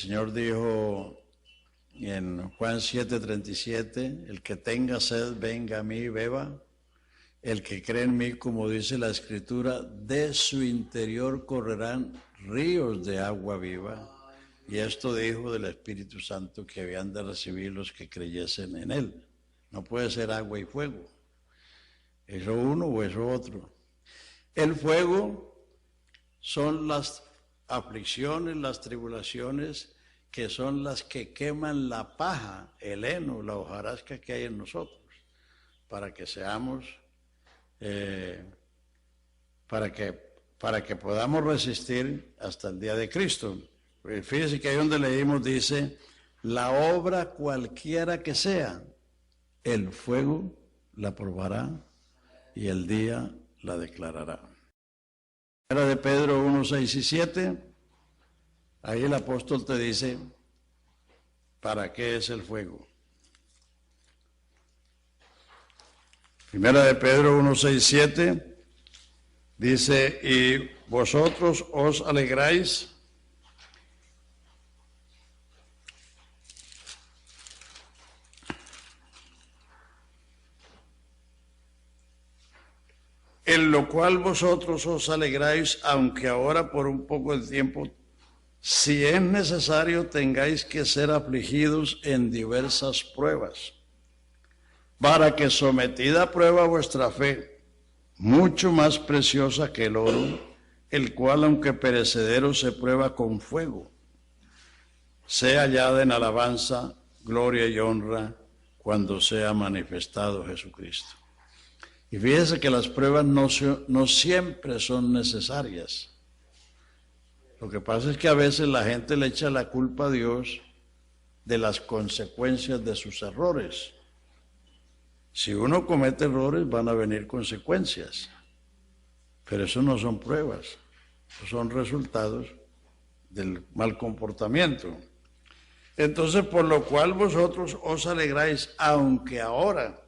Señor dijo en Juan 7:37, el que tenga sed, venga a mí y beba. El que cree en mí, como dice la Escritura, de su interior correrán ríos de agua viva. Y esto dijo del Espíritu Santo que habían de recibir los que creyesen en él. No puede ser agua y fuego. Eso uno o eso otro. El fuego son las aflicciones, las tribulaciones, que son las que queman la paja, el heno, la hojarasca que hay en nosotros, para que seamos, para que podamos resistir hasta el día de Cristo. Fíjese que ahí donde leímos dice, la obra cualquiera que sea, el fuego la probará y el día la declarará. Primera de Pedro 1, 6 y 7, ahí el apóstol te dice, ¿para qué es el fuego? Primera de Pedro 1, 6, 7, dice, y vosotros os alegráis en lo cual vosotros os alegráis, aunque ahora por un poco de tiempo, si es necesario, tengáis que ser afligidos en diversas pruebas, para que sometida a prueba vuestra fe, mucho más preciosa que el oro, el cual aunque perecedero se prueba con fuego, sea hallada en alabanza, gloria y honra, cuando sea manifestado Jesucristo. Y fíjese que las pruebas no siempre son necesarias. Lo que pasa es que a veces la gente le echa la culpa a Dios de las consecuencias de sus errores. Si uno comete errores, van a venir consecuencias. Pero eso no son pruebas, son resultados del mal comportamiento. Entonces, por lo cual vosotros os alegráis, aunque ahora,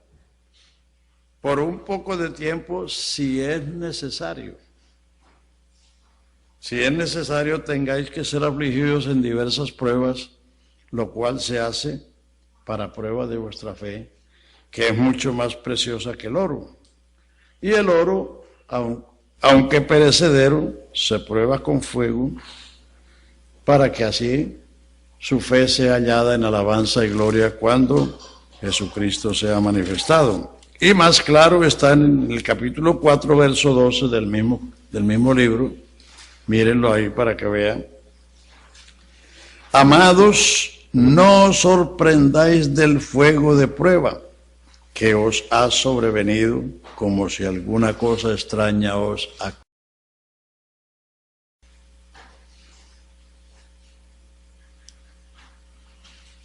por un poco de tiempo, si es necesario. Si es necesario, tengáis que ser afligidos en diversas pruebas, lo cual se hace para prueba de vuestra fe, que es mucho más preciosa que el oro. Y el oro, aunque perecedero, se prueba con fuego, para que así su fe sea hallada en alabanza y gloria cuando Jesucristo sea manifestado. Y más claro está en el capítulo 4, verso 12 del mismo libro. Mírenlo ahí para que vean. Amados, no os sorprendáis del fuego de prueba que os ha sobrevenido, como si alguna cosa extraña os aconteciera.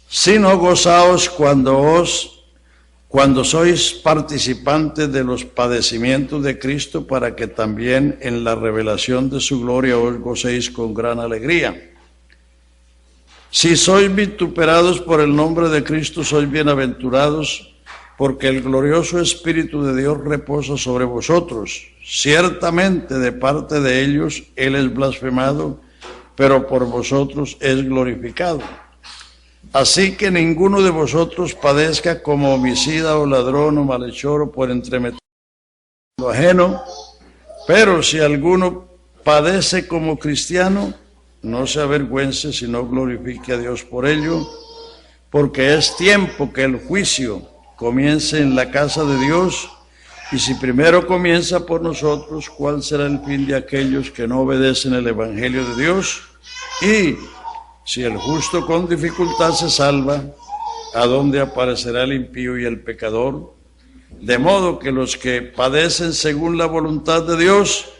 Sino gozaos cuando sois participantes de los padecimientos de Cristo, para que también en la revelación de su gloria os gocéis con gran alegría. Si sois vituperados por el nombre de Cristo, sois bienaventurados, porque el glorioso Espíritu de Dios reposa sobre vosotros. Ciertamente de parte de ellos Él es blasfemado, pero por vosotros es glorificado. Así que ninguno de vosotros padezca como homicida o ladrón o malhechor o por entremeter lo ajeno, pero si alguno padece como cristiano, no se avergüence, sino glorifique a Dios por ello, porque es tiempo que el juicio comience en la casa de Dios, y si primero comienza por nosotros, ¿cuál será el fin de aquellos que no obedecen el Evangelio de Dios? Y si el justo con dificultad se salva, ¿a dónde aparecerá el impío y el pecador? De modo que los que padecen según la voluntad de Dios,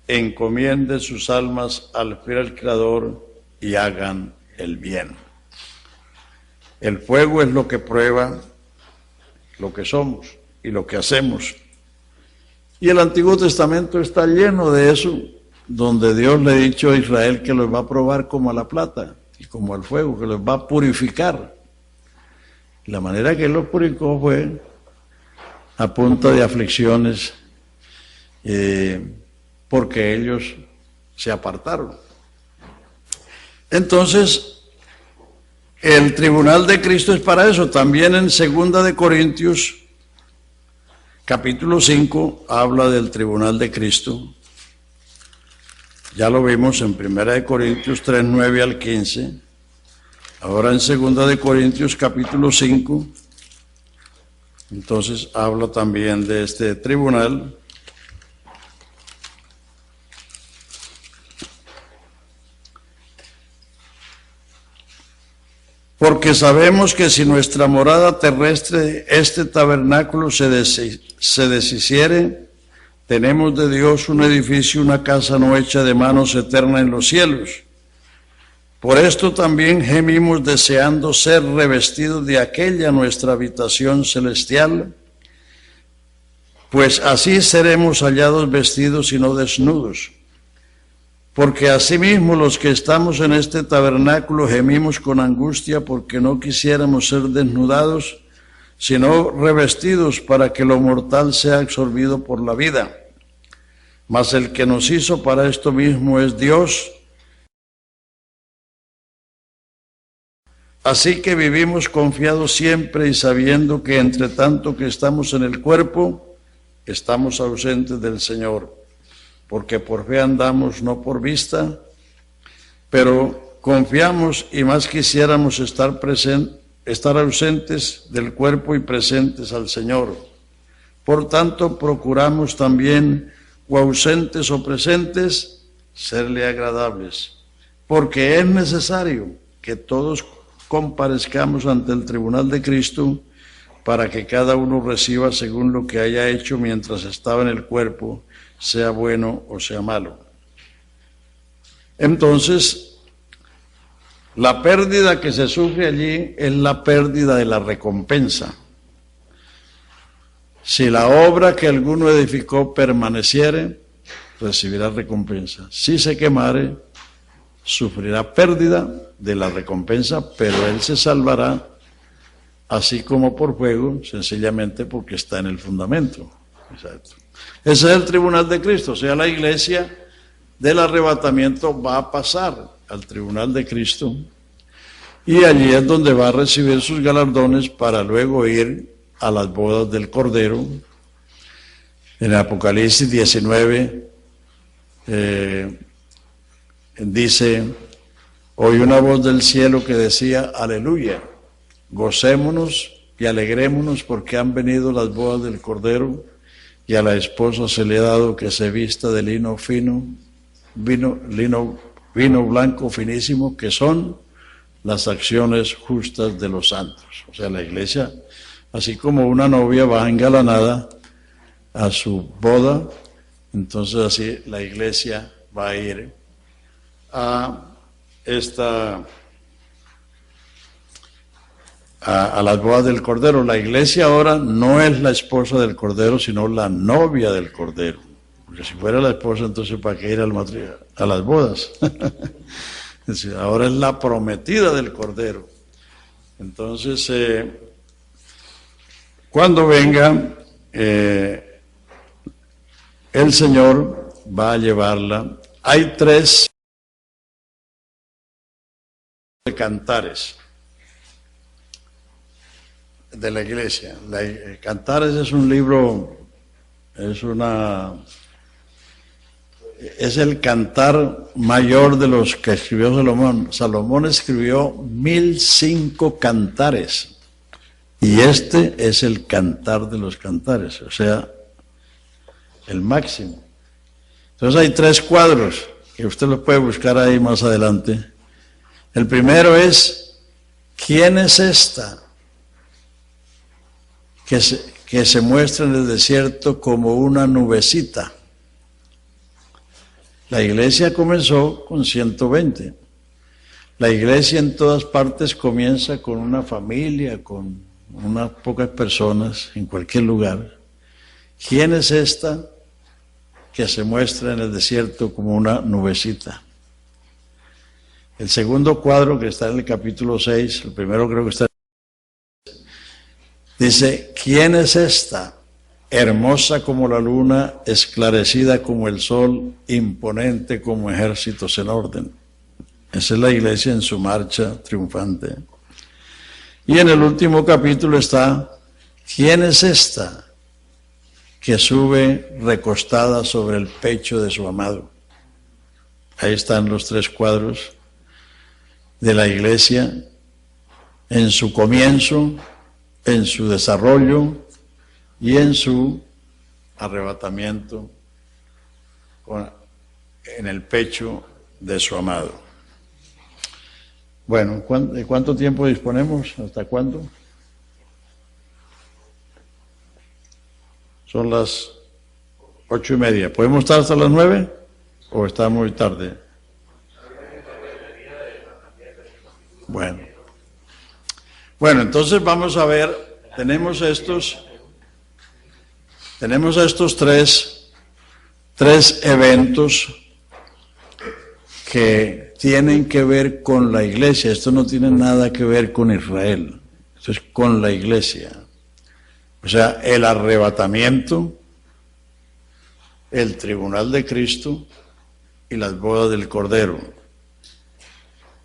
encomienden sus almas al fiel Creador y hagan el bien. El fuego es lo que prueba lo que somos y lo que hacemos. Y el Antiguo Testamento está lleno de eso, donde Dios le ha dicho a Israel que los va a probar como a la plata y como al fuego, que los va a purificar. La manera que Él los purificó fue a punta de aflicciones, porque ellos se apartaron. Entonces, El tribunal de Cristo es para eso. También en 2 de Corintios, capítulo 5, habla del tribunal de Cristo. Ya lo vimos en 1 de Corintios 3, 9 al 15. Ahora en 2 de Corintios, capítulo 5, entonces habla también de este tribunal. Porque sabemos que si nuestra morada terrestre, este tabernáculo, se deshiciere, tenemos de Dios un edificio, una casa no hecha de manos, eterna en los cielos. Por esto también gemimos deseando ser revestidos de aquella nuestra habitación celestial, pues así seremos hallados vestidos y no desnudos. Porque asimismo los que estamos en este tabernáculo gemimos con angustia porque no quisiéramos ser desnudados, sino revestidos para que lo mortal sea absorbido por la vida. Mas el que nos hizo para esto mismo es Dios. Así que vivimos confiados siempre y sabiendo que entre tanto que estamos en el cuerpo, estamos ausentes del Señor. Porque por fe andamos, no por vista, pero confiamos y más quisiéramos estar ausentes del cuerpo y presentes al Señor. Por tanto, procuramos también, o ausentes o presentes, serle agradables, porque es necesario que todos comparezcamos ante el tribunal de Cristo, para que cada uno reciba según lo que haya hecho mientras estaba en el cuerpo, sea bueno o sea malo. Entonces, la pérdida que se sufre allí es la pérdida de la recompensa. Si la obra que alguno edificó permaneciere, recibirá recompensa. Si se quemare, sufrirá pérdida de la recompensa, pero él se salvará, así como por fuego, sencillamente porque está en el fundamento. Exacto. Ese es el tribunal de Cristo, o sea, la iglesia del arrebatamiento va a pasar al tribunal de Cristo y allí es donde va a recibir sus galardones para luego ir a las bodas del Cordero. En Apocalipsis 19 dice: oí una voz del cielo que decía: aleluya, gocémonos y alegrémonos porque han venido las bodas del Cordero, y a la esposa se le ha dado que se vista de lino fino, vino blanco finísimo, que son las acciones justas de los santos. O sea, la iglesia, así como una novia va engalanada a su boda, entonces así la iglesia va a ir a las bodas del Cordero. La iglesia ahora no es la esposa del Cordero, sino la novia del Cordero. Porque si fuera la esposa, entonces ¿para qué ir a las bodas? Ahora es la prometida del Cordero. Entonces, cuando venga, el Señor va a llevarla. Hay 3 cantares de la iglesia. Cantares es un libro, es el cantar mayor de los que escribió Salomón. Salomón escribió 1005 cantares y este es el cantar de los cantares, o sea, el máximo. Entonces hay 3 cuadros que usted los puede buscar ahí más adelante. El primero es: ¿quién es esta que se muestra en el desierto como una nubecita? La iglesia comenzó con 120. La iglesia en todas partes comienza con una familia, con unas pocas personas, en cualquier lugar. ¿Quién es esta que se muestra en el desierto como una nubecita? El segundo cuadro, que está en el capítulo 6, el primero creo que está, dice: ¿quién es esta? Hermosa como la luna, esclarecida como el sol, imponente como ejércitos en orden. Esa es la iglesia en su marcha triunfante. Y en el último capítulo está, ¿quién es esta que sube recostada sobre el pecho de su amado? Ahí están los tres cuadros de la iglesia en su comienzo, en su desarrollo y en su arrebatamiento en el pecho de su amado. Bueno, ¿de cuánto tiempo disponemos? ¿Hasta cuándo? Son las 8:30. ¿Podemos estar hasta las 9? ¿O está muy tarde? Bueno, entonces vamos a ver, tenemos estos tres eventos que tienen que ver con la iglesia. Esto no tiene nada que ver con Israel, esto es con la iglesia. O sea, el arrebatamiento, el tribunal de Cristo y las bodas del Cordero.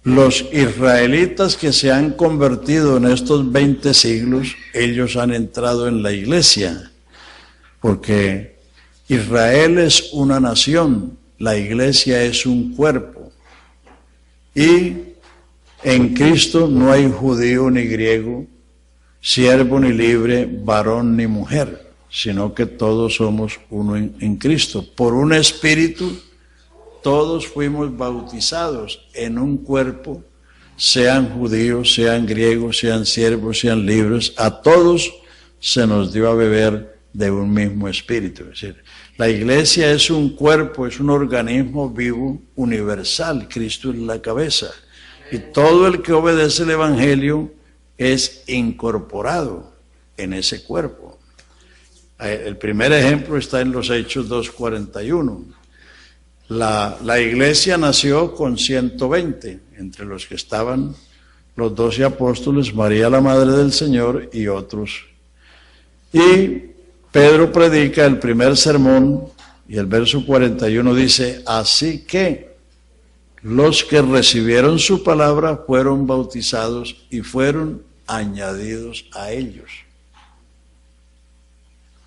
Los israelitas que se han convertido en estos 20 siglos, ellos han entrado en la iglesia, porque Israel es una nación, la iglesia es un cuerpo, y en Cristo no hay judío ni griego, siervo ni libre, varón ni mujer, sino que todos somos uno en Cristo. Por un espíritu, todos fuimos bautizados en un cuerpo, sean judíos, sean griegos, sean siervos, sean libres, a todos se nos dio a beber de un mismo espíritu. Es decir, la iglesia es un cuerpo, es un organismo vivo, universal, Cristo es la cabeza, y todo el que obedece el evangelio es incorporado en ese cuerpo. El primer ejemplo está en los Hechos 2:41. La iglesia nació con 120, entre los que estaban los 12 apóstoles, María la Madre del Señor y otros. Y Pedro predica el primer sermón y el verso 41 dice, así que los que recibieron su palabra fueron bautizados y fueron añadidos a ellos,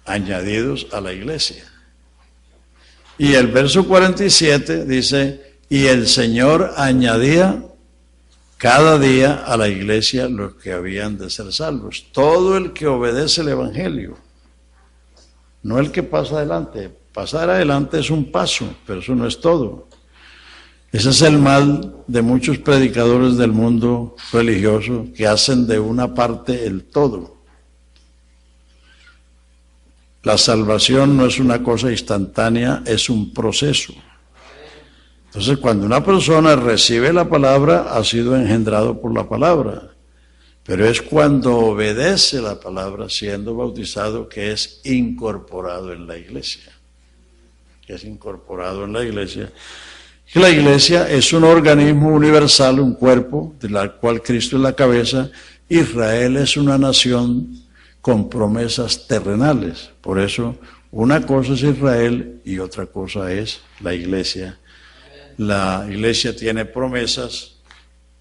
añadidos a la iglesia. Y el verso 47 dice, y el Señor añadía cada día a la iglesia los que habían de ser salvos. Todo el que obedece el evangelio, no el que pasa adelante. Pasar adelante es un paso, pero eso no es todo. Ese es el mal de muchos predicadores del mundo religioso que hacen de una parte el todo. La salvación no es una cosa instantánea, es un proceso. Entonces, cuando una persona recibe la palabra, ha sido engendrado por la palabra. Pero es cuando obedece la palabra, siendo bautizado, que es incorporado en la iglesia. Que es incorporado en la iglesia. Y la iglesia es un organismo universal, un cuerpo, de la cual Cristo es la cabeza. Israel es una nación con promesas terrenales. Por eso, una cosa es Israel y otra cosa es la iglesia. La iglesia tiene promesas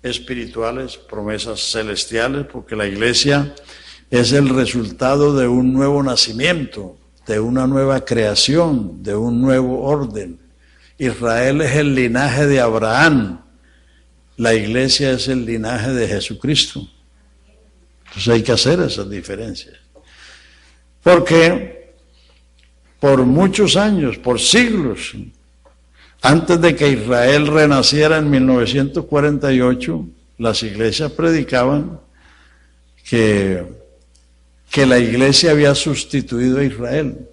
espirituales, promesas celestiales, porque la iglesia es el resultado de un nuevo nacimiento, de una nueva creación, de un nuevo orden. Israel es el linaje de Abraham, la iglesia es el linaje de Jesucristo. Entonces hay que hacer esas diferencias. Porque por muchos años, por siglos, antes de que Israel renaciera en 1948, las iglesias predicaban que la iglesia había sustituido a Israel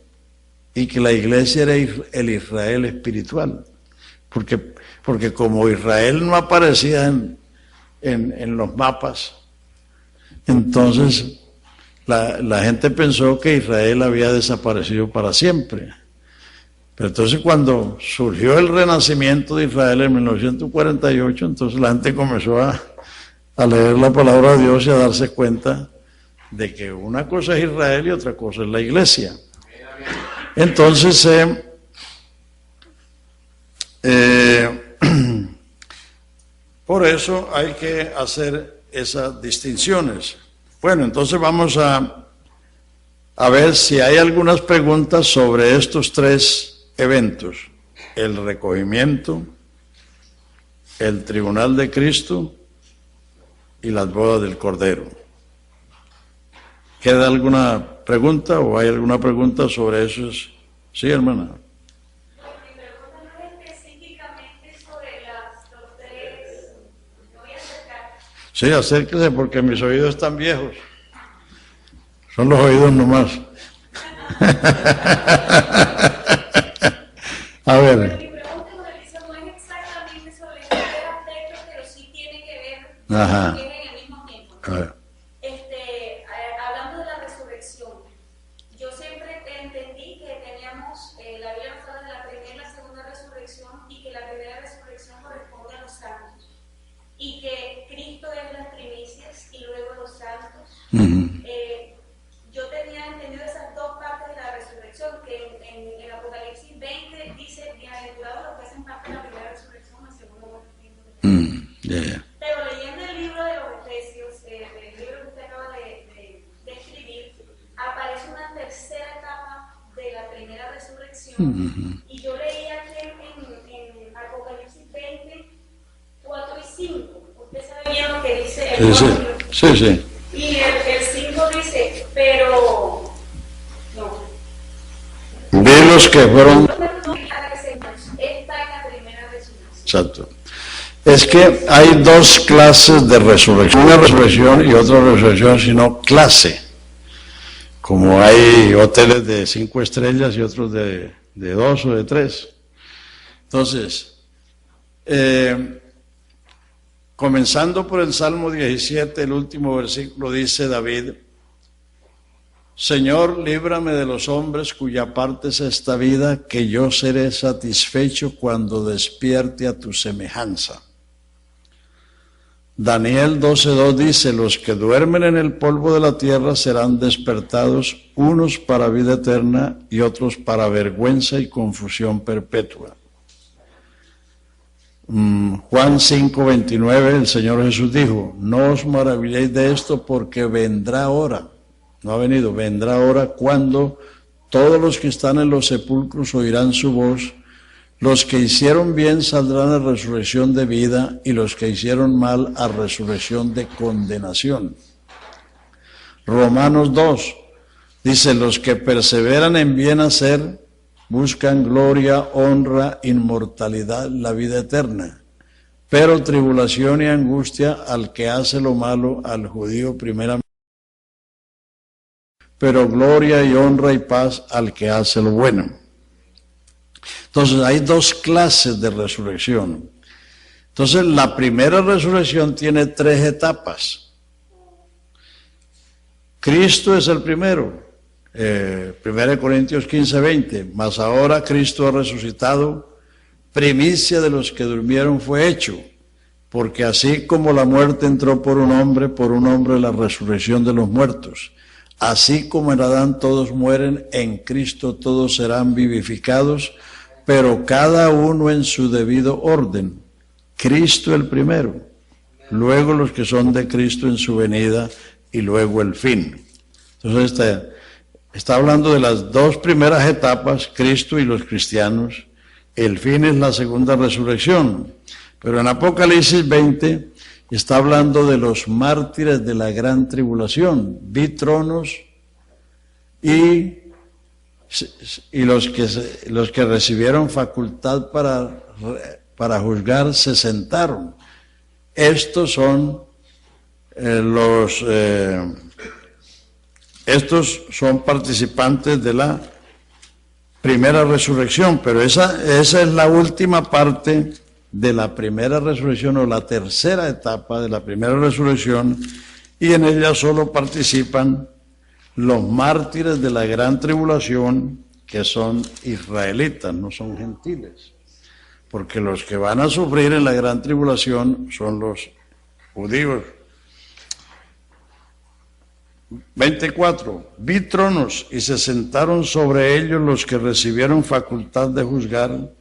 y que la iglesia era el Israel espiritual. Porque como Israel no aparecía en los mapas, entonces la gente pensó que Israel había desaparecido para siempre. Pero entonces cuando surgió el renacimiento de Israel en 1948, entonces la gente comenzó a leer la palabra de Dios y a darse cuenta de que una cosa es Israel y otra cosa es la iglesia. Entonces, por eso hay que hacer esas distinciones. Bueno, entonces vamos a ver si hay algunas preguntas sobre estos tres eventos: el recogimiento, el tribunal de Cristo y las bodas del Cordero. ¿Queda alguna pregunta o hay alguna pregunta sobre eso? Sí, hermana. Mi pregunta no es específicamente sobre los tres. Me voy a acercar. Sí, acérquese porque mis oídos están viejos. Son los oídos nomás. A ver. Mi pregunta no es exactamente sobre estos tres aspectos, pero sí tiene que ver, Ajá. tienen el mismo tiempo. A ver. Hablando de la resurrección, yo siempre entendí que teníamos, la Biblia nos habla de la primera y la segunda resurrección, y que la primera resurrección corresponde a los santos, y que Cristo es las primicias y luego los santos. Yo tenía entendido esas dos partes de la resurrección, que en Apocalipsis 20 dice: bienaventurados los que hacen parte de la primera resurrección, la segunda muerte. Pero leyendo el libro de los Efesios, el libro que usted acaba de escribir, aparece una tercera etapa de la primera resurrección, y yo leía que en Apocalipsis 20, 4 y 5, usted sabe bien lo que dice el libro. Sí. Y el 5 dice, pero no. Vi los que fueron. Está en la primera resurrección. Exacto. Es que hay dos clases de resurrección, una resurrección y otra resurrección, sino clase. Como hay hoteles de 5 estrellas y otros de 2 o de 3. Entonces, comenzando por el Salmo 17, el último versículo, dice David: Señor, líbrame de los hombres cuya parte es esta vida, que yo seré satisfecho cuando despierte a tu semejanza. Daniel 12:2 dice: los que duermen en el polvo de la tierra serán despertados, unos para vida eterna y otros para vergüenza y confusión perpetua. Juan 5:29, el Señor Jesús dijo: no os maravilléis de esto, porque vendrá hora, no ha venido, vendrá hora cuando todos los que están en los sepulcros oirán su voz. Los que hicieron bien saldrán a resurrección de vida, y los que hicieron mal a resurrección de condenación. Romanos 2 dice: los que perseveran en bien hacer buscan gloria, honra, inmortalidad, la vida eterna. Pero tribulación y angustia al que hace lo malo, al judío primeramente, pero gloria y honra y paz al que hace lo bueno. Entonces hay dos clases de resurrección. Entonces la primera resurrección tiene 3 etapas. Cristo es el primero. 1 Corintios 15:20, mas ahora Cristo ha resucitado, primicia de los que durmieron fue hecho, porque así como la muerte entró por un hombre la resurrección de los muertos. Así como en Adán todos mueren, en Cristo todos serán vivificados, pero cada uno en su debido orden. Cristo el primero, luego los que son de Cristo en su venida, y luego el fin. Entonces está hablando de las 2 primeras etapas, Cristo y los cristianos. El fin es la segunda resurrección. Pero en Apocalipsis 20 está hablando de los mártires de la gran tribulación. Vi tronos y los que recibieron facultad para juzgar se sentaron. Estos son estos son participantes de la primera resurrección, pero esa es la última parte de la primera resurrección, o la tercera etapa de la primera resurrección, y en ella solo participan los mártires de la gran tribulación, que son israelitas, no son gentiles, porque los que van a sufrir en la gran tribulación son los judíos. 24. Vi tronos y se sentaron sobre ellos los que recibieron facultad de juzgar,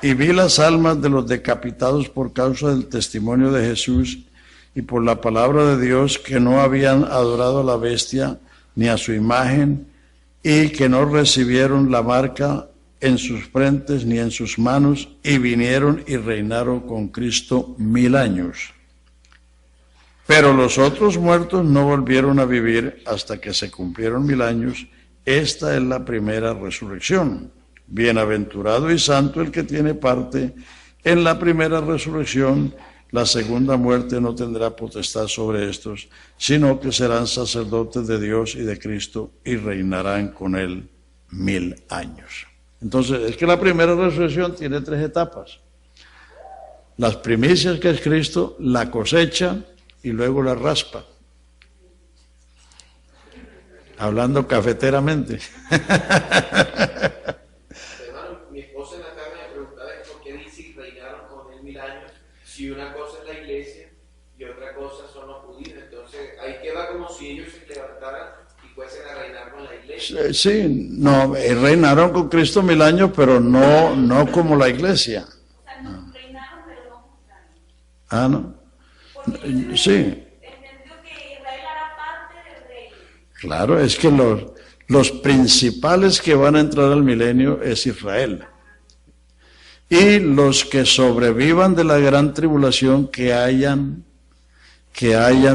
y vi las almas de los decapitados por causa del testimonio de Jesús y por la palabra de Dios, que no habían adorado a la bestia ni a su imagen, y que no recibieron la marca en sus frentes ni en sus manos, y vinieron y reinaron con Cristo 1000 años. Pero los otros muertos no volvieron a vivir hasta que se cumplieron 1000 años. Esta es la primera resurrección. Bienaventurado y santo el que tiene parte en la primera resurrección. La segunda muerte no tendrá potestad sobre estos, sino que serán sacerdotes de Dios y de Cristo y reinarán con él 1000 años. Entonces, es que la primera resurrección tiene 3 etapas. Las primicias, que es Cristo, la cosecha y luego la raspa. Hablando cafeteramente. Hermano, mi esposa en la tarde me preguntaba por qué dice y reinaron con él 1000 años, si una cosa es la iglesia y otra cosa son los judíos. Entonces, ahí queda como si ellos se levantaran y fuesen a reinar con la iglesia. Sí, no, reinaron con Cristo 1000 años, pero no como la iglesia. O sea, no reinaron, pero no juzgaron. Ah, ¿no? Porque Sí. entendió que Israel era parte del reino. Claro, es que los principales que van a entrar al milenio es Israel. Y los que sobrevivan de la gran tribulación que hayan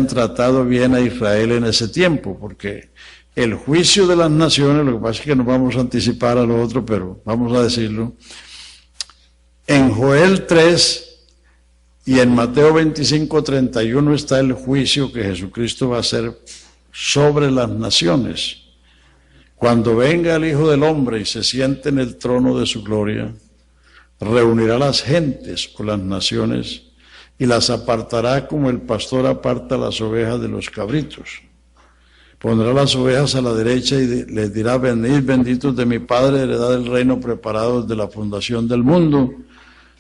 tratado bien a Israel en ese tiempo, porque el juicio de las naciones, lo que pasa es que nos vamos a anticipar a lo otro, pero vamos a decirlo. En Joel 3 y en Mateo 25:31 está el juicio que Jesucristo va a hacer sobre las naciones. Cuando venga el Hijo del Hombre y se siente en el trono de su gloria, reunirá las gentes o las naciones y las apartará como el pastor aparta las ovejas de los cabritos. Pondrá las ovejas a la derecha y les dirá: venid, benditos de mi Padre, heredad del reino preparado desde la fundación del mundo.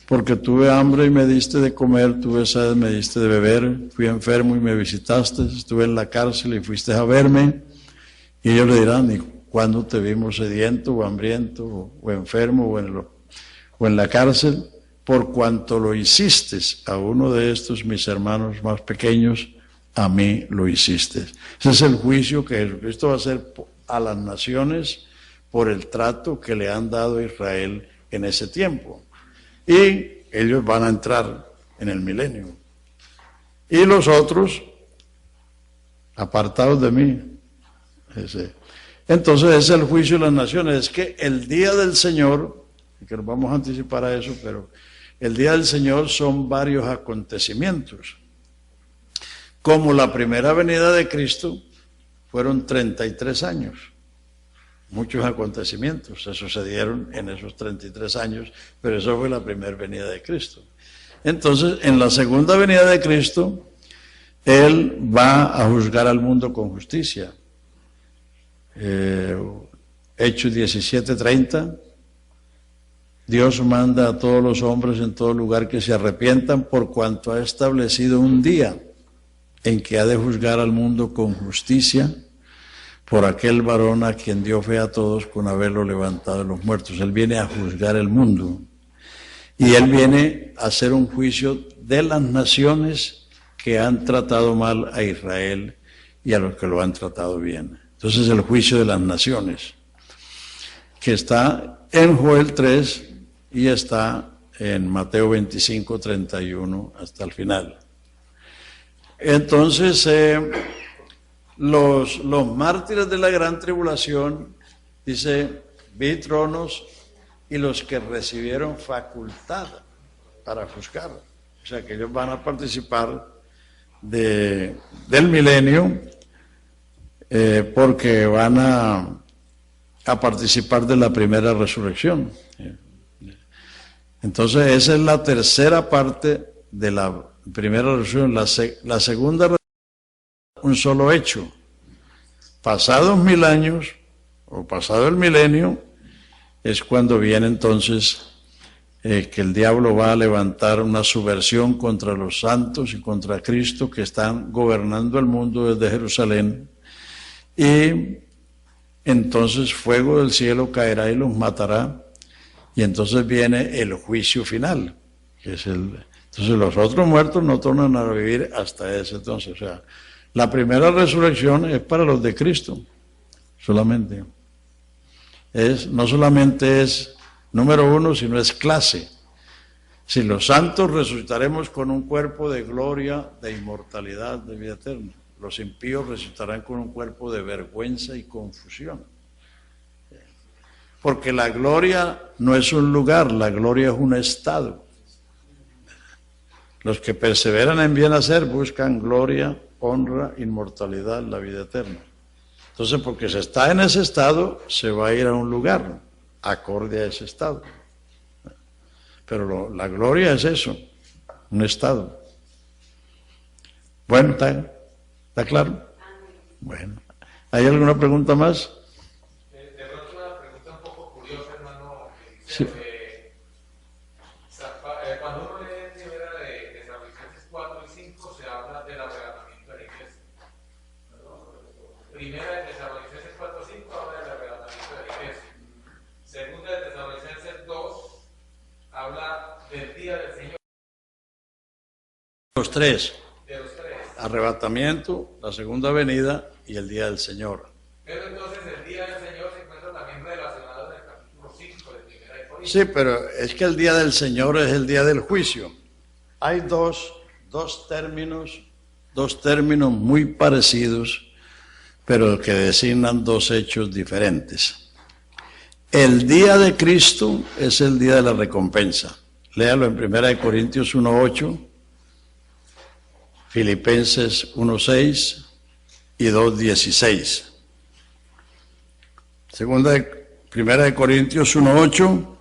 Porque tuve hambre y me diste de comer, tuve sed y me diste de beber, fui enfermo y me visitaste, estuve en la cárcel y fuiste a verme. Y ellos le dirán: ¿y cuándo te vimos sediento o hambriento o enfermo o en la cárcel? Por cuanto lo hiciste a uno de estos mis hermanos más pequeños, a mí lo hiciste. Ese es el juicio que Jesucristo va a hacer a las naciones por el trato que le han dado a Israel en ese tiempo. Y ellos van a entrar en el milenio. Y los otros, apartados de mí. Entonces es el juicio de las naciones. Es que el día del Señor, que nos vamos a anticipar a eso, pero el día del Señor son varios acontecimientos. Como la primera venida de Cristo fueron 33 años. Muchos acontecimientos se sucedieron en esos 33 años, pero eso fue la primera venida de Cristo. Entonces, en la segunda venida de Cristo, Él va a juzgar al mundo con justicia. Hechos 17:30, Dios manda a todos los hombres en todo lugar que se arrepientan, por cuanto ha establecido un día en que ha de juzgar al mundo con justicia, por aquel varón a quien dio fe a todos con haberlo levantado de los muertos. Él viene a juzgar el mundo. Y Él viene a hacer un juicio de las naciones que han tratado mal a Israel y a los que lo han tratado bien. Entonces el juicio de las naciones, que está en Joel 3 y está en Mateo 25:31 hasta el final. Entonces, los mártires de la gran tribulación, dice, vi tronos y los que recibieron facultad para juzgar. O sea, que ellos van a participar del milenio porque van a participar de la primera resurrección. Entonces, esa es la tercera parte de la primera resurrección. La segunda resurrección, un solo hecho. Pasados 1000 años, o pasado el milenio, es cuando viene entonces que el diablo va a levantar una subversión contra los santos y contra Cristo que están gobernando el mundo desde Jerusalén. Y entonces fuego del cielo caerá y los matará. Y entonces viene el juicio final, que es Entonces los otros muertos no tornan a vivir hasta ese entonces. O sea, la primera resurrección es para los de Cristo, solamente. No solamente es número uno, sino es clase. Si los santos resucitaremos con un cuerpo de gloria, de inmortalidad, de vida eterna. Los impíos resucitarán con un cuerpo de vergüenza y confusión. Porque la gloria no es un lugar, la gloria es un estado. Los que perseveran en bien hacer buscan gloria, honra, inmortalidad, la vida eterna. Entonces, porque se está en ese estado, se va a ir a un lugar acorde a ese estado. Pero la gloria es eso, un estado. Bueno, ¿está claro? Bueno, ¿hay alguna pregunta más? De pronto una pregunta un poco curiosa, hermano, que dice, sí. Cuando uno lee en primera de Tesalonicenses 4 y 5 se habla del arrebatamiento de la iglesia. Primera de Tesalonicenses 4 y 5 habla del arrebatamiento de la iglesia. Segunda de Tesalonicenses 2 habla del día del Señor. Los tres. De los tres. Arrebatamiento, la segunda venida y el día del Señor. Pero entonces el día del Señor se encuentra también relacionado en el capítulo 5 de Primera de Corintios. Sí, pero es que el día del Señor es el día del juicio. Hay dos términos muy parecidos, pero que designan dos hechos diferentes. El día de Cristo es el día de la recompensa. Léalo en 1 Corintios 1:8, Filipenses 1:6 y 2:16. Segunda de 1 Corintios 1:8.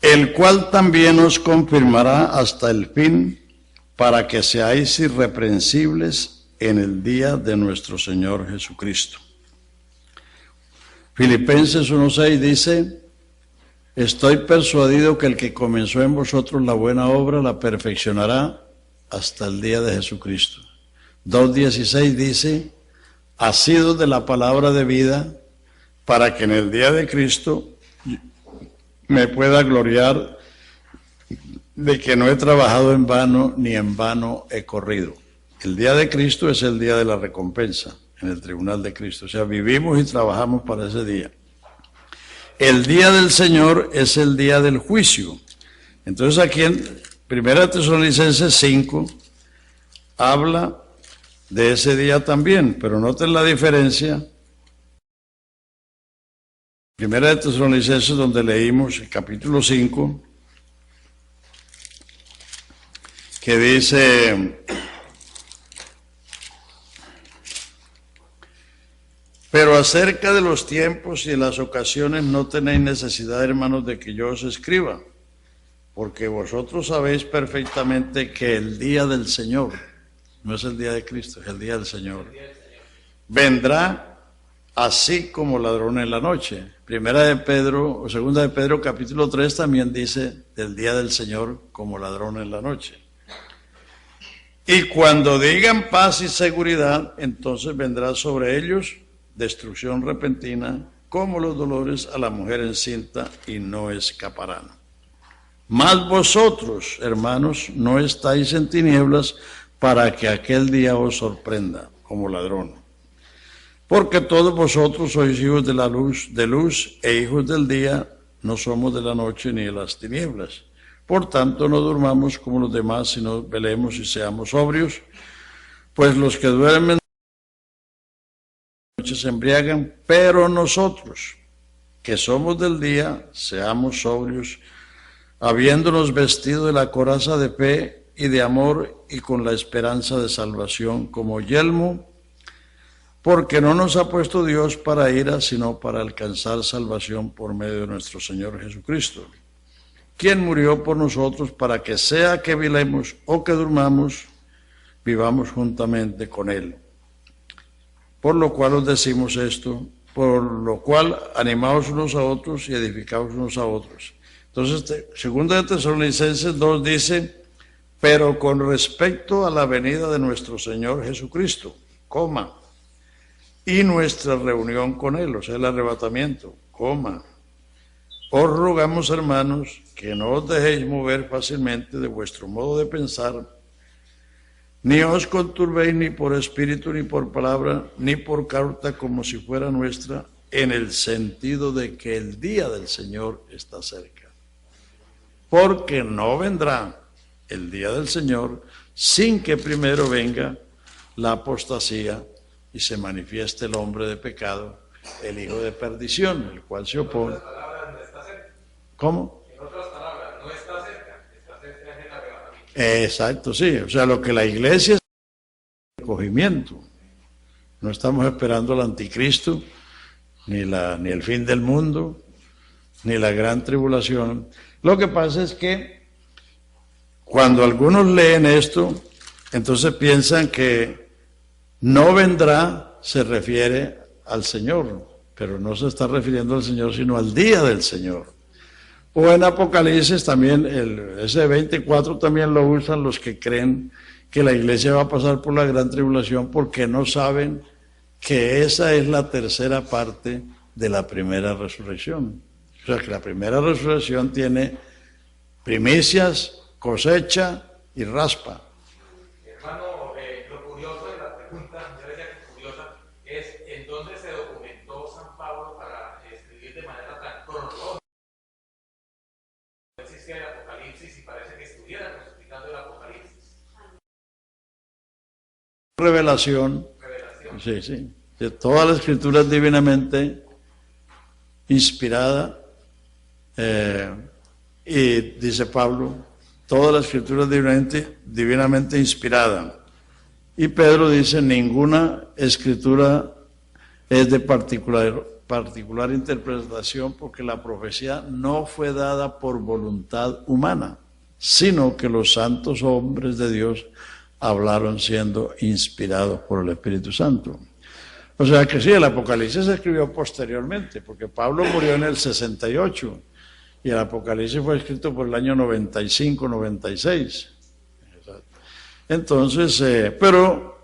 El cual también os confirmará hasta el fin, para que seáis irreprensibles en el día de nuestro Señor Jesucristo. Filipenses 1:6 dice, estoy persuadido que el que comenzó en vosotros la buena obra la perfeccionará hasta el día de Jesucristo. 2:16 dice, asidos de la palabra de vida, para que en el día de Cristo me pueda gloriar de que no he trabajado en vano, ni en vano he corrido. El día de Cristo es el día de la recompensa, en el tribunal de Cristo. O sea, vivimos y trabajamos para ese día. El día del Señor es el día del juicio. Entonces aquí en 1 Tesalonicenses 5 habla de ese día también, pero noten la diferencia. 1 Tesalonicenses, donde leímos el capítulo 5, que dice, pero acerca de los tiempos y de las ocasiones no tenéis necesidad, hermanos, de que yo os escriba, porque vosotros sabéis perfectamente que el día del Señor, no es el día de Cristo, es el día del Señor, vendrá así como ladrón en la noche. Primera de Pedro, o segunda de Pedro, capítulo 3, también dice del día del Señor como ladrón en la noche. Y cuando digan paz y seguridad, entonces vendrá sobre ellos destrucción repentina, como los dolores a la mujer encinta, y no escaparán. Mas vosotros, hermanos, no estáis en tinieblas para que aquel día os sorprenda como ladrón. Porque todos vosotros sois hijos de la luz, e hijos del día, no somos de la noche ni de las tinieblas. Por tanto, no durmamos como los demás, sino velemos y seamos sobrios, pues los que duermen de noche se embriagan, pero nosotros, que somos del día, seamos sobrios, habiéndonos vestido de la coraza de fe y de amor y con la esperanza de salvación como yelmo, porque no nos ha puesto Dios para ira, sino para alcanzar salvación por medio de nuestro Señor Jesucristo, quien murió por nosotros para que sea que velemos o que durmamos, vivamos juntamente con Él. Por lo cual os decimos esto, por lo cual animaos unos a otros y edificaos unos a otros. Entonces, segunda de Tesalonicenses 2 dice, Pero con respecto a la venida de nuestro Señor Jesucristo, coma, y nuestra reunión con Él, o sea, el arrebatamiento, coma, os rogamos, hermanos, que no os dejéis mover fácilmente de vuestro modo de pensar, ni os conturbéis ni por espíritu, ni por palabra, ni por carta como si fuera nuestra, en el sentido de que el día del Señor está cerca. Porque no vendrá el día del Señor sin que primero venga la apostasía y se manifieste el hombre de pecado, el hijo de perdición, el cual se opone. ¿Cómo? En otras palabras, no está cerca en el arrebatamiento. Exacto, sí. O sea, lo que la iglesia es el recogimiento. No estamos esperando al anticristo, ni el fin del mundo, ni la gran tribulación. Lo que pasa es que cuando algunos leen esto, entonces piensan que no vendrá, se refiere al Señor, pero no se está refiriendo al Señor, sino al día del Señor. O en Apocalipsis también, ese 24 también lo usan los que creen que la iglesia va a pasar por la gran tribulación porque no saben que esa es la tercera parte de la primera resurrección. O sea que la primera resurrección tiene primicias, cosecha y raspa. Hermano, lo curioso de la pregunta, yo decía que curiosa, es en dónde se documentó San Pablo para escribir de manera tan cronológica. No existía el Apocalipsis y parece que estuviera explicando el Apocalipsis. Revelación. Sí, sí. De toda la escritura es divinamente inspirada. Y dice Pablo, toda la escritura es divinamente inspirada. Y Pedro dice, ninguna escritura es de particular interpretación porque la profecía no fue dada por voluntad humana, sino que los santos hombres de Dios hablaron siendo inspirados por el Espíritu Santo. O sea que sí, el Apocalipsis se escribió posteriormente, porque Pablo murió en el 68 y el Apocalipsis fue escrito por el año 95, 96. Entonces, pero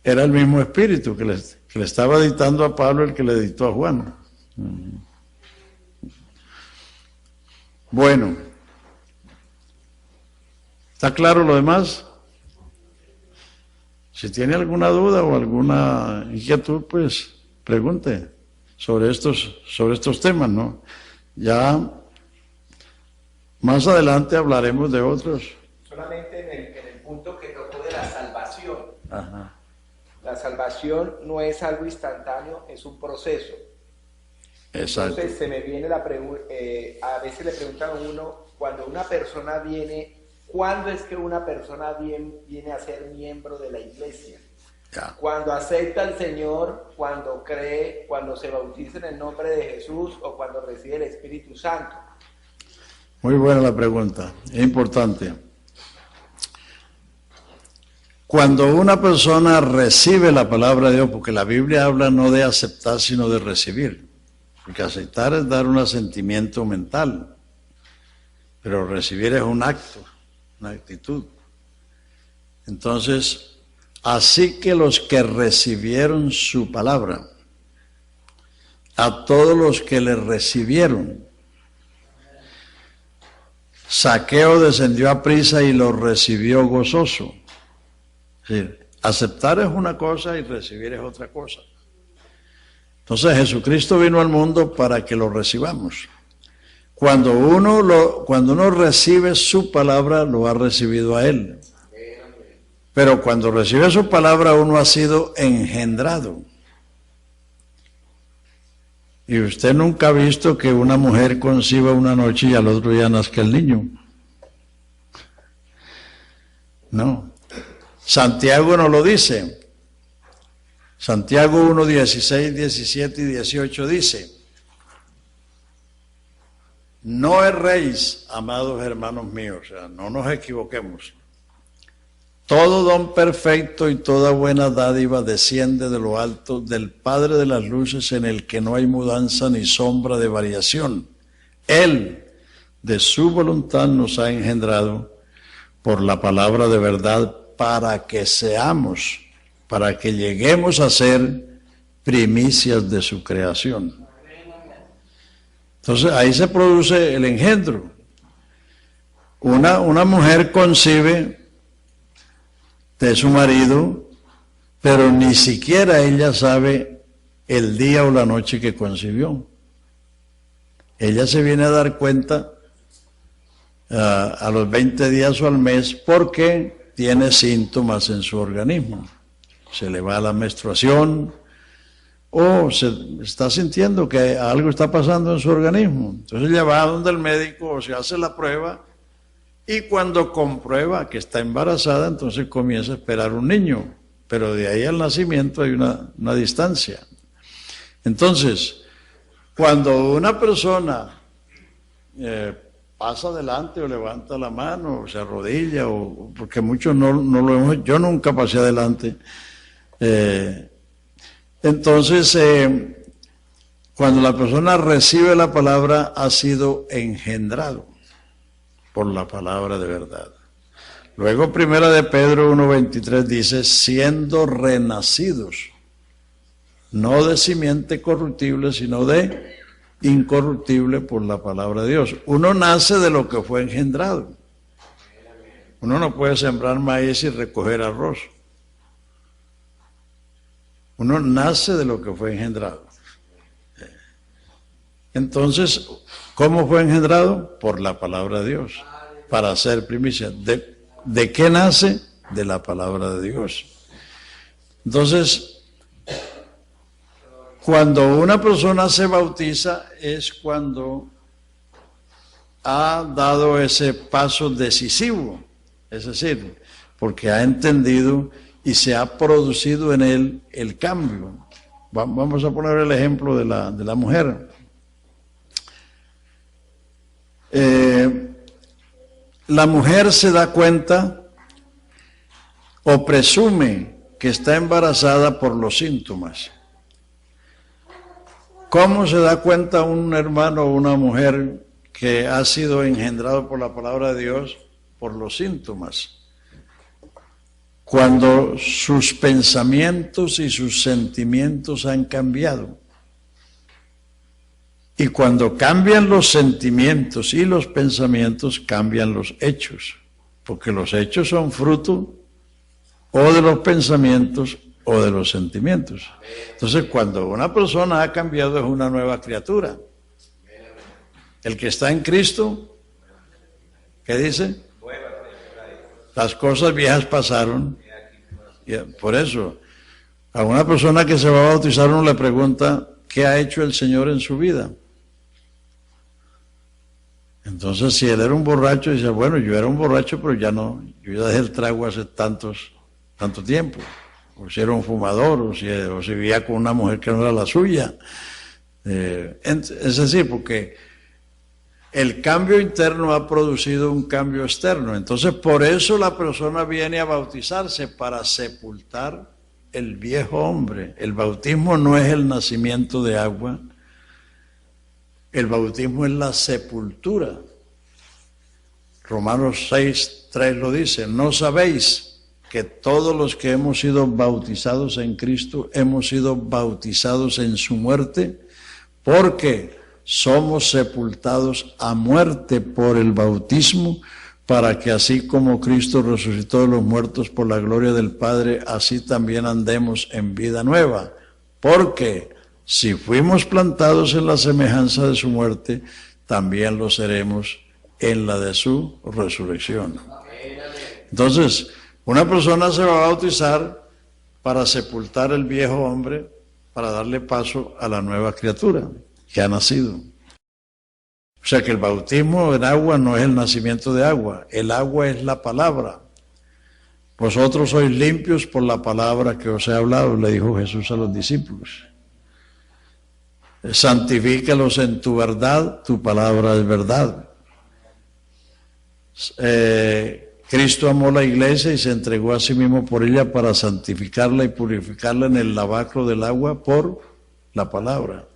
era el mismo Espíritu que le estaba dictando a Pablo el que le dictó a Juan. Bueno, ¿está claro lo demás? Si tiene alguna duda o alguna inquietud, pues pregunte sobre estos temas, ¿no? Ya más adelante hablaremos de otros. Solamente en el punto que tocó de la salvación. Ajá. La salvación no es algo instantáneo, es un proceso. Exacto. Entonces se me viene la pregunta, a veces le preguntan a uno, cuando una persona viene, ¿cuándo es que una persona viene a ser miembro de la iglesia? Ya. Cuando acepta al Señor, cuando cree, cuando se bautiza en el nombre de Jesús o cuando recibe el Espíritu Santo. Muy buena la pregunta, es importante. Cuando una persona recibe la palabra de Dios, porque la Biblia habla no de aceptar, sino de recibir. Porque aceptar es dar un asentimiento mental, pero recibir es un acto, una actitud. Entonces, así que los que recibieron su palabra, a todos los que le recibieron, Zaqueo descendió a prisa y lo recibió gozoso. Es decir, aceptar es una cosa y recibir es otra cosa. Entonces Jesucristo vino al mundo para que lo recibamos. Cuando uno recibe su palabra, lo ha recibido a Él. Pero cuando recibe su palabra, uno ha sido engendrado. Y usted nunca ha visto que una mujer conciba una noche y al otro día nazca el niño. No. Santiago no lo dice. Santiago 1, 16, 17 y 18 dice: no erréis, amados hermanos míos, o sea, no nos equivoquemos. Todo don perfecto y toda buena dádiva desciende de lo alto del Padre de las luces, en el que no hay mudanza ni sombra de variación. Él, de su voluntad, nos ha engendrado por la palabra de verdad, para que seamos, para que lleguemos a ser primicias de su creación. Entonces ahí se produce el engendro. Una mujer concibe de su marido, pero ni siquiera ella sabe el día o la noche que concibió. Ella se viene a dar cuenta a los 20 días o al mes porque tiene síntomas en su organismo. Se le va la menstruación o se está sintiendo que algo está pasando en su organismo. Entonces ella va donde el médico o se hace la prueba y cuando comprueba que está embarazada, entonces comienza a esperar un niño. Pero de ahí al nacimiento hay una distancia. Entonces, cuando una persona pasa adelante o levanta la mano o se arrodilla, o porque muchos no lo hemos, yo nunca pasé adelante. Entonces, cuando la persona recibe la palabra, ha sido engendrado por la palabra de verdad. Luego, primera de Pedro 1:23 dice, siendo renacidos, no de simiente corruptible, sino de incorruptible por la palabra de Dios. Uno nace de lo que fue engendrado. Uno no puede sembrar maíz y recoger arroz. Uno nace de lo que fue engendrado. Entonces, ¿cómo fue engendrado? Por la palabra de Dios, para ser primicia. ¿De qué nace? De la palabra de Dios. Entonces, cuando una persona se bautiza es cuando ha dado ese paso decisivo, es decir, porque ha entendido y se ha producido en él el cambio. Vamos a poner el ejemplo de la mujer. La mujer se da cuenta o presume que está embarazada por los síntomas. ¿Cómo se da cuenta un hermano o una mujer que ha sido engendrado por la palabra de Dios? Por los síntomas. Cuando sus pensamientos y sus sentimientos han cambiado. Y cuando cambian los sentimientos y los pensamientos, cambian los hechos. Porque los hechos son fruto o de los pensamientos o de los sentimientos. Entonces, cuando una persona ha cambiado, es una nueva criatura. El que está en Cristo, ¿qué dice? Las cosas viejas pasaron. Por eso, a una persona que se va a bautizar, uno le pregunta, ¿qué ha hecho el Señor en su vida? Entonces, si él era un borracho, dice, bueno, yo era un borracho, pero ya no, yo ya dejé el trago hace tanto tiempo. O si era un fumador, o si vivía con una mujer que no era la suya. Es decir, porque el cambio interno ha producido un cambio externo. Entonces, por eso la persona viene a bautizarse, para sepultar el viejo hombre. El bautismo no es el nacimiento de agua, el bautismo es la sepultura. Romanos 6:3 lo dice, ¿no sabéis que todos los que hemos sido bautizados en Cristo, hemos sido bautizados en su muerte? Porque somos sepultados a muerte por el bautismo, para que así como Cristo resucitó de los muertos por la gloria del Padre, así también andemos en vida nueva. Porque si fuimos plantados en la semejanza de su muerte, también lo seremos en la de su resurrección. Entonces, una persona se va a bautizar para sepultar el viejo hombre, para darle paso a la nueva criatura que ha nacido. O sea que el bautismo en agua no es el nacimiento de agua, el agua es la palabra. Vosotros sois limpios por la palabra que os he hablado, le dijo Jesús a los discípulos. Santifícalos en tu verdad, tu palabra es verdad. Cristo amó la iglesia y se entregó a sí mismo por ella para santificarla y purificarla en el lavacro del agua por la palabra.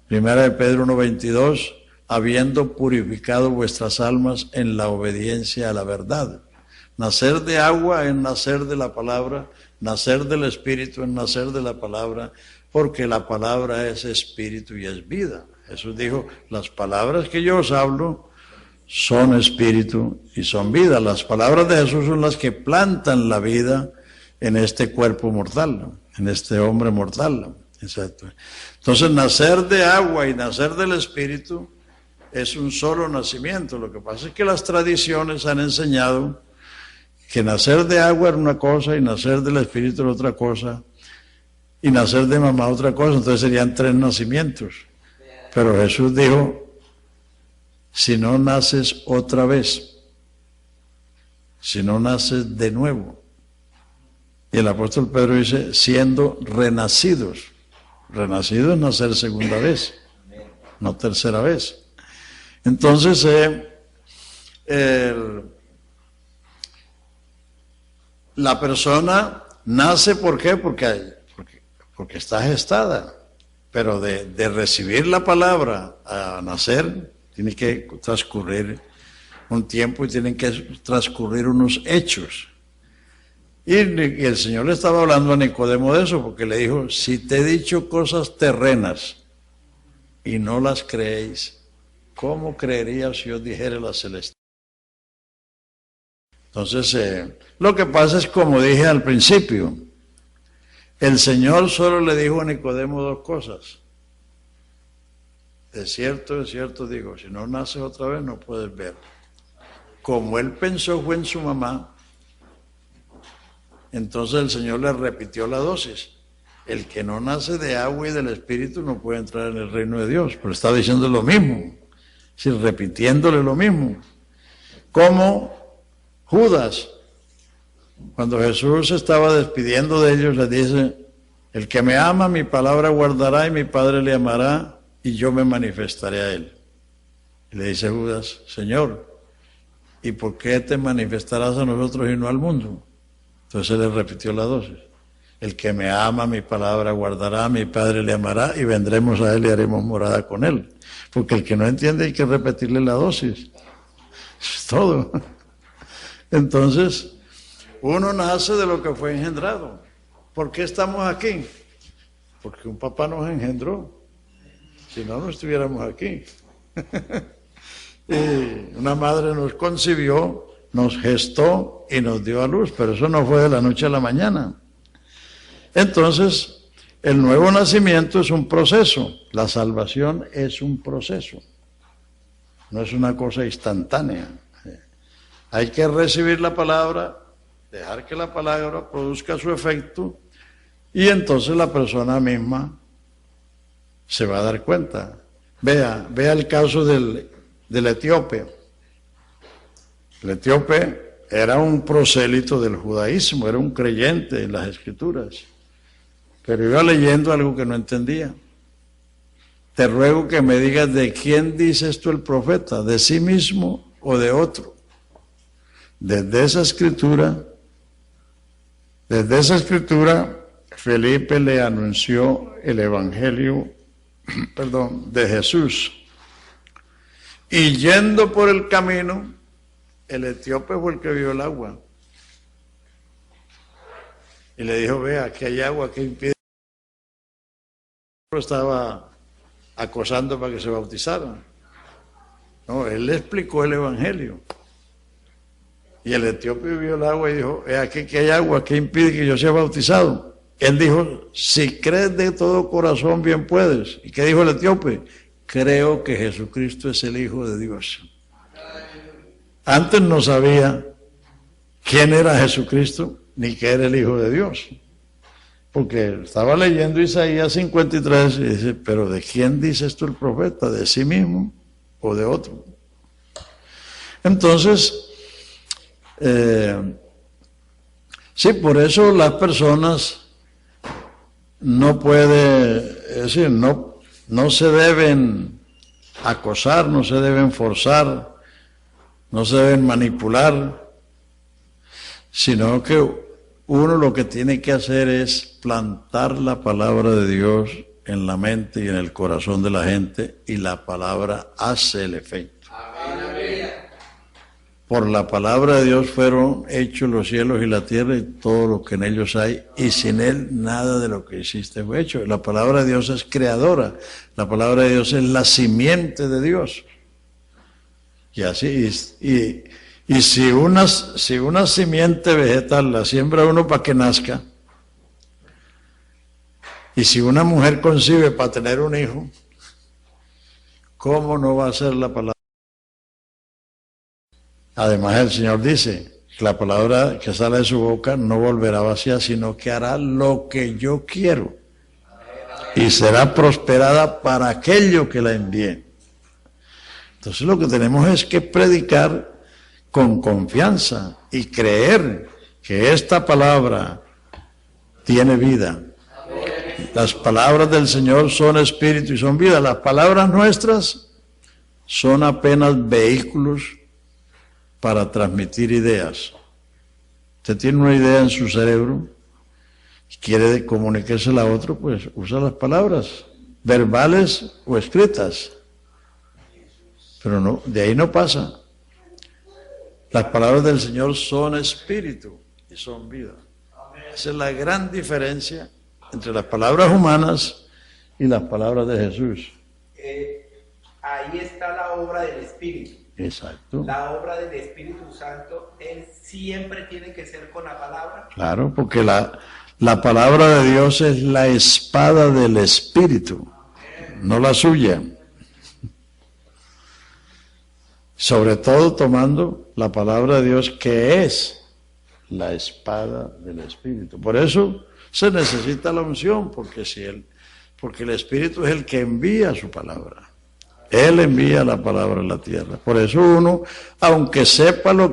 Primera de Pedro 1:22, habiendo purificado vuestras almas en la obediencia a la verdad. Nacer de agua es nacer de la palabra, nacer del Espíritu es nacer de la palabra, porque la palabra es espíritu y es vida. Jesús dijo, las palabras que yo os hablo son espíritu y son vida. Las palabras de Jesús son las que plantan la vida en este cuerpo mortal, en este hombre mortal. Exacto. Entonces, nacer de agua y nacer del Espíritu es un solo nacimiento. Lo que pasa es que las tradiciones han enseñado que nacer de agua era una cosa y nacer del Espíritu era otra cosa y nacer de mamá otra cosa. Entonces serían 3 nacimientos. Pero Jesús dijo, si no naces otra vez, si no naces de nuevo. Y el apóstol Pedro dice, siendo renacidos. Renacido es nacer segunda vez, no tercera vez. Entonces, la persona nace, ¿por qué? Porque está gestada. Pero de recibir la palabra a nacer, tiene que transcurrir un tiempo y tienen que transcurrir unos hechos. Y el Señor le estaba hablando a Nicodemo de eso, porque le dijo, si te he dicho cosas terrenas y no las creéis, ¿cómo creerías si os dijere las celestiales? Entonces, lo que pasa es, como dije al principio, el Señor solo le dijo a Nicodemo 2 cosas. De cierto digo, si no naces otra vez no puedes ver. Como él pensó fue en su mamá, entonces el Señor le repitió la dosis. El que no nace de agua y del Espíritu no puede entrar en el reino de Dios. Pero está diciendo lo mismo, repitiéndole lo mismo. Como Judas, cuando Jesús se estaba despidiendo de ellos, les dice, el que me ama, mi palabra guardará y mi Padre le amará y yo me manifestaré a él. Y le dice Judas, Señor, ¿y por qué te manifestarás a nosotros y no al mundo? Entonces él le repitió la dosis. El que me ama, mi palabra guardará, mi Padre le amará y vendremos a él y haremos morada con él. Porque el que no entiende hay que repetirle la dosis. Eso es todo. Entonces, uno nace de lo que fue engendrado. ¿Por qué estamos aquí? Porque un papá nos engendró. Si no, no estuviéramos aquí. Y una madre nos concibió, nos gestó y nos dio a luz, pero eso no fue de la noche a la mañana. Entonces, el nuevo nacimiento es un proceso, la salvación es un proceso, no es una cosa instantánea. Hay que recibir la palabra, dejar que la palabra produzca su efecto y entonces la persona misma se va a dar cuenta. Vea el caso del etíope. El etíope era un prosélito del judaísmo, era un creyente en las Escrituras, pero iba leyendo algo que no entendía. Te ruego que me digas de quién dice esto el profeta, de sí mismo o de otro. Desde esa escritura, Felipe le anunció el evangelio, de Jesús. Y yendo por el camino, el etíope fue el que vio el agua. Y le dijo, vea, aquí hay agua que impide. Lo estaba acosando para que se bautizara. No, él le explicó el evangelio. Y el etíope vio el agua y dijo, aquí que hay agua, ¿qué impide que yo sea bautizado? Él dijo, si crees de todo corazón, bien puedes. ¿Y qué dijo el etíope? Creo que Jesucristo es el Hijo de Dios. Antes no sabía quién era Jesucristo, ni que era el Hijo de Dios. Porque estaba leyendo Isaías 53 y dice, pero ¿de quién dice esto el profeta? ¿De sí mismo o de otro? Entonces, sí, por eso las personas no se deben acosar, no se deben forzar, no se deben manipular, sino que uno lo que tiene que hacer es plantar la palabra de Dios en la mente y en el corazón de la gente, y la palabra hace el efecto. Por la palabra de Dios fueron hechos los cielos y la tierra y todo lo que en ellos hay, y sin Él nada de lo que hiciste fue hecho. La palabra de Dios es creadora, la palabra de Dios es la simiente de Dios. Y así, y si una simiente vegetal la siembra uno para que nazca, y si una mujer concibe para tener un hijo, ¿cómo no va a ser la palabra? Además el Señor dice que la palabra que sale de su boca no volverá vacía, sino que hará lo que yo quiero y será prosperada para aquello que la envíe. Entonces lo que tenemos es que predicar con confianza y creer que esta palabra tiene vida. Las palabras del Señor son espíritu y son vida. Las palabras nuestras son apenas vehículos para transmitir ideas. Usted tiene una idea en su cerebro y quiere comunicársela a otro, pues usa las palabras, verbales o escritas. Pero no, de ahí no pasa. Las palabras del Señor son espíritu y son vida. Esa es la gran diferencia entre las palabras humanas y las palabras de Jesús. Ahí está la obra del Espíritu. Exacto. La obra del Espíritu Santo, Él siempre tiene que ser con la palabra. Claro, porque la palabra de Dios es la espada del Espíritu, no la suya. Sobre todo tomando la palabra de Dios, que es la espada del Espíritu. Por eso se necesita la unción, porque el Espíritu es el que envía su palabra. Él envía la palabra a la tierra. Por eso uno, aunque sepa lo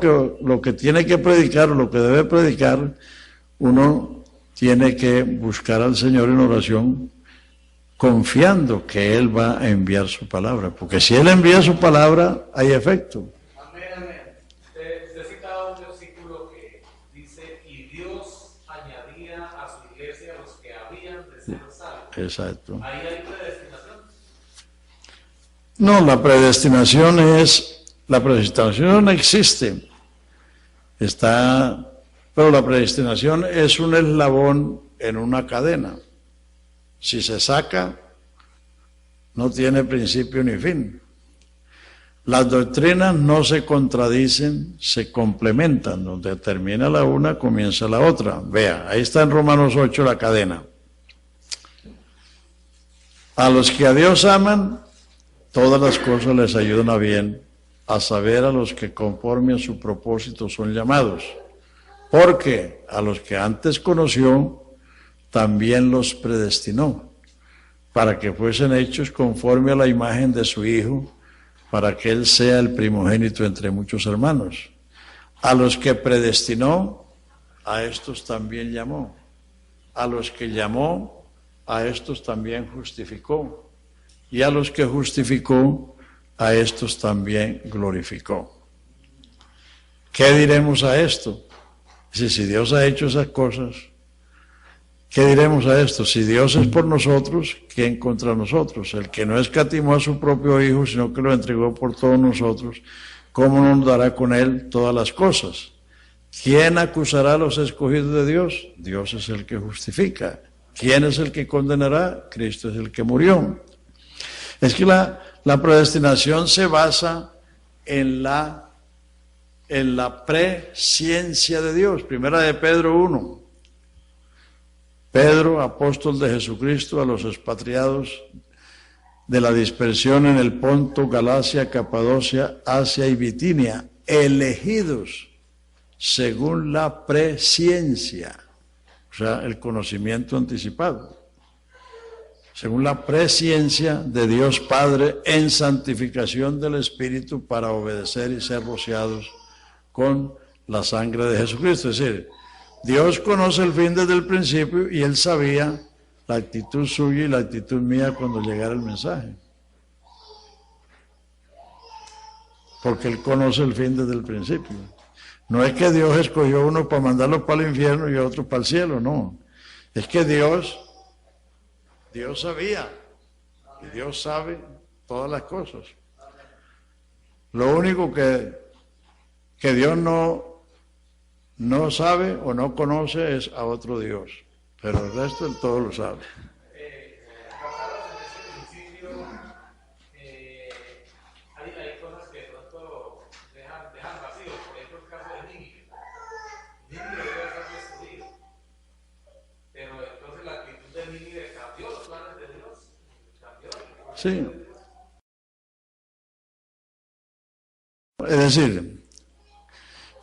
que tiene que predicar o lo que debe predicar, uno tiene que buscar al Señor en oración, confiando que Él va a enviar su palabra. Porque si Él envía su palabra, hay efecto. Amén, amén. Usted citaba un versículo que dice, y Dios añadía a su iglesia a los que habían de ser salvos. Exacto. Ahí hay predestinación. No, la predestinación no existe. Pero la predestinación es un eslabón en una cadena. Si se saca, no tiene principio ni fin. Las doctrinas no se contradicen, se complementan. Donde termina la una, comienza la otra. Vea, ahí está en Romanos 8 la cadena. A los que a Dios aman, todas las cosas les ayudan a bien, a saber a los que conforme a su propósito son llamados. Porque a los que antes conoció, también los predestinó, para que fuesen hechos conforme a la imagen de su Hijo, para que Él sea el primogénito entre muchos hermanos. A los que predestinó, a estos también llamó. A los que llamó, a estos también justificó. Y a los que justificó, a estos también glorificó. ¿Qué diremos a esto? Si Dios ha hecho esas cosas, ¿qué diremos a esto? Si Dios es por nosotros, ¿quién contra nosotros? El que no escatimó a su propio Hijo, sino que lo entregó por todos nosotros, ¿cómo no nos dará con Él todas las cosas? ¿Quién acusará a los escogidos de Dios? Dios es el que justifica. ¿Quién es el que condenará? Cristo es el que murió. Es que la predestinación se basa en la presciencia de Dios. Primera de Pedro 1. Pedro, apóstol de Jesucristo, a los expatriados de la dispersión en el Ponto, Galacia, Capadocia, Asia y Bitinia, elegidos según la presciencia, o sea, el conocimiento anticipado, según la presciencia de Dios Padre en santificación del Espíritu para obedecer y ser rociados con la sangre de Jesucristo. Es decir, Dios conoce el fin desde el principio y Él sabía la actitud suya y la actitud mía cuando llegara el mensaje. Porque Él conoce el fin desde el principio. No es que Dios escogió a uno para mandarlo para el infierno y a otro para el cielo, no. Es que Dios sabía y Dios sabe todas las cosas. Lo único que Que Dios no sabe o no conoce es a otro Dios, pero el resto Él todo lo sabe. Basados en ese principio, hay cosas que de pronto dejan vacíos. Por ejemplo, el caso de Nínive. Nínive debe ser destruido. Pero entonces la actitud de Nínive cambió los planes de Dios. Cambió. Sí. Es decir,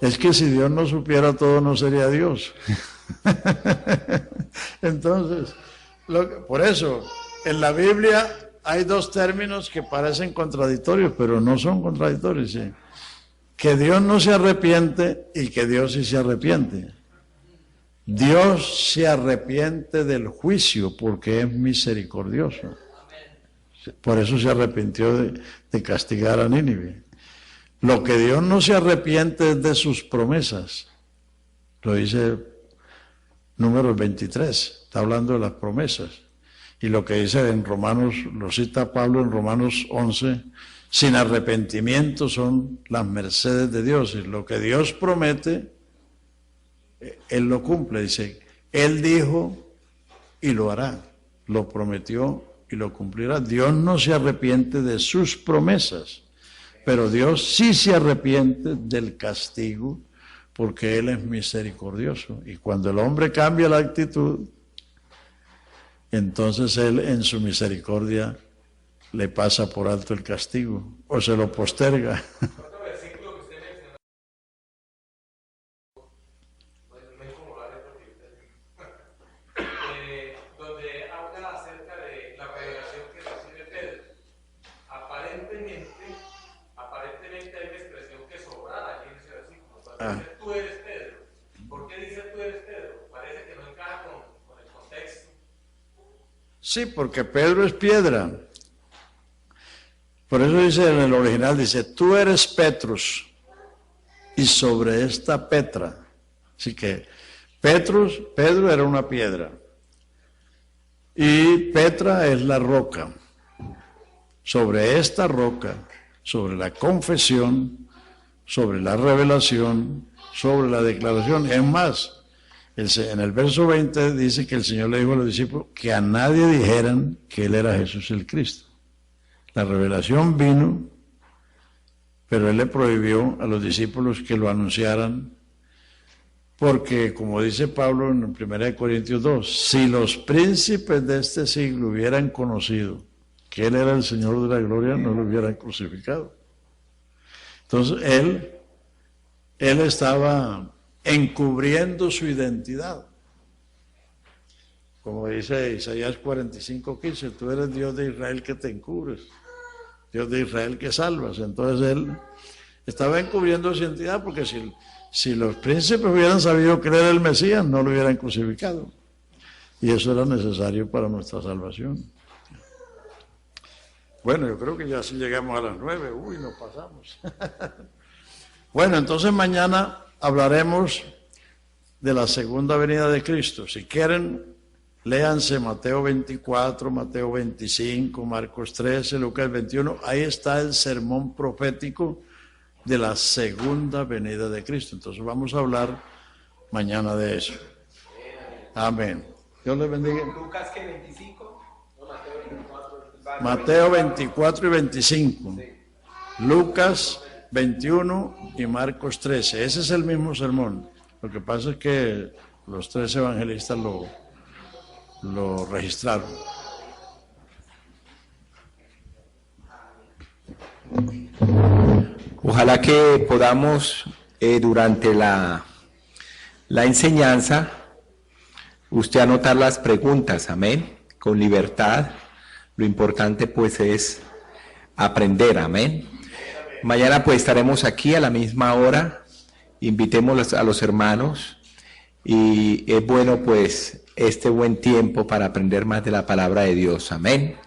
es que si Dios no supiera todo, no sería Dios. Entonces, por eso, en la Biblia hay dos términos que parecen contradictorios, pero no son contradictorios. ¿Sí? Que Dios no se arrepiente y que Dios sí se arrepiente. Dios se arrepiente del juicio porque es misericordioso. Por eso se arrepintió de castigar a Nínive. Lo que Dios no se arrepiente es de sus promesas. Lo dice Números 23, está hablando de las promesas. Y lo que dice en Romanos, lo cita Pablo en Romanos 11, sin arrepentimiento son las mercedes de Dios. Y lo que Dios promete, Él lo cumple. Dice, Él dijo y lo hará. Lo prometió y lo cumplirá. Dios no se arrepiente de sus promesas. Pero Dios sí se arrepiente del castigo porque Él es misericordioso. Y cuando el hombre cambia la actitud, entonces Él en su misericordia le pasa por alto el castigo o se lo posterga. Otro versículo que usted mencionó, no incomodar donde habla acerca de la revelación que recibe Pedro. Aparentemente hay una expresión que sobraba aquí en ese versículo. Cuando dice tú eres Pedro. ¿Por qué dice tú eres Pedro? Parece que no encaja con el contexto. Sí, porque Pedro es piedra. Por eso dice en el original, dice, tú eres Petrus, y sobre esta Petra. Así que Pedro era una piedra, y Petra es la roca. Sobre esta roca, sobre la confesión, sobre la revelación, sobre la declaración. Es más, en el verso 20 dice que el Señor le dijo a los discípulos que a nadie dijeran que Él era Jesús el Cristo. La revelación vino, pero Él le prohibió a los discípulos que lo anunciaran, porque, como dice Pablo en 1 Corintios 2, si los príncipes de este siglo hubieran conocido que Él era el Señor de la gloria, no lo hubieran crucificado. Entonces, Él estaba encubriendo su identidad. Como dice Isaías 45:15, tú eres Dios de Israel que te encubres, Dios de Israel que salvas. Entonces Él estaba encubriendo su identidad porque si los príncipes hubieran sabido que Él era el Mesías, no lo hubieran crucificado. Y eso era necesario para nuestra salvación. Bueno, yo creo que ya sí llegamos a las 9. Uy, nos pasamos. Bueno, entonces mañana hablaremos de la segunda venida de Cristo. Si quieren, léanse Mateo 24, Mateo 25, Marcos 13, Lucas 21. Ahí está el sermón profético de la segunda venida de Cristo. Entonces vamos a hablar mañana de eso. Amén. Dios les bendiga. Lucas, ¿qué? 25. Mateo 24 y 25, Lucas 21 y Marcos 13. Ese es el mismo sermón. Lo que pasa es que los 3 evangelistas lo registraron. Ojalá que podamos durante la enseñanza usted anotar las preguntas, amén, con libertad. Lo importante pues es aprender, amén. Mañana pues estaremos aquí a la misma hora, invitemos a los hermanos y es bueno pues este buen tiempo para aprender más de la palabra de Dios, amén.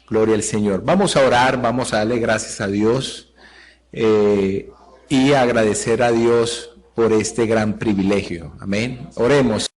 Gloria al Señor. Vamos a orar, vamos a darle gracias a Dios y agradecer a Dios por este gran privilegio, amén. Oremos.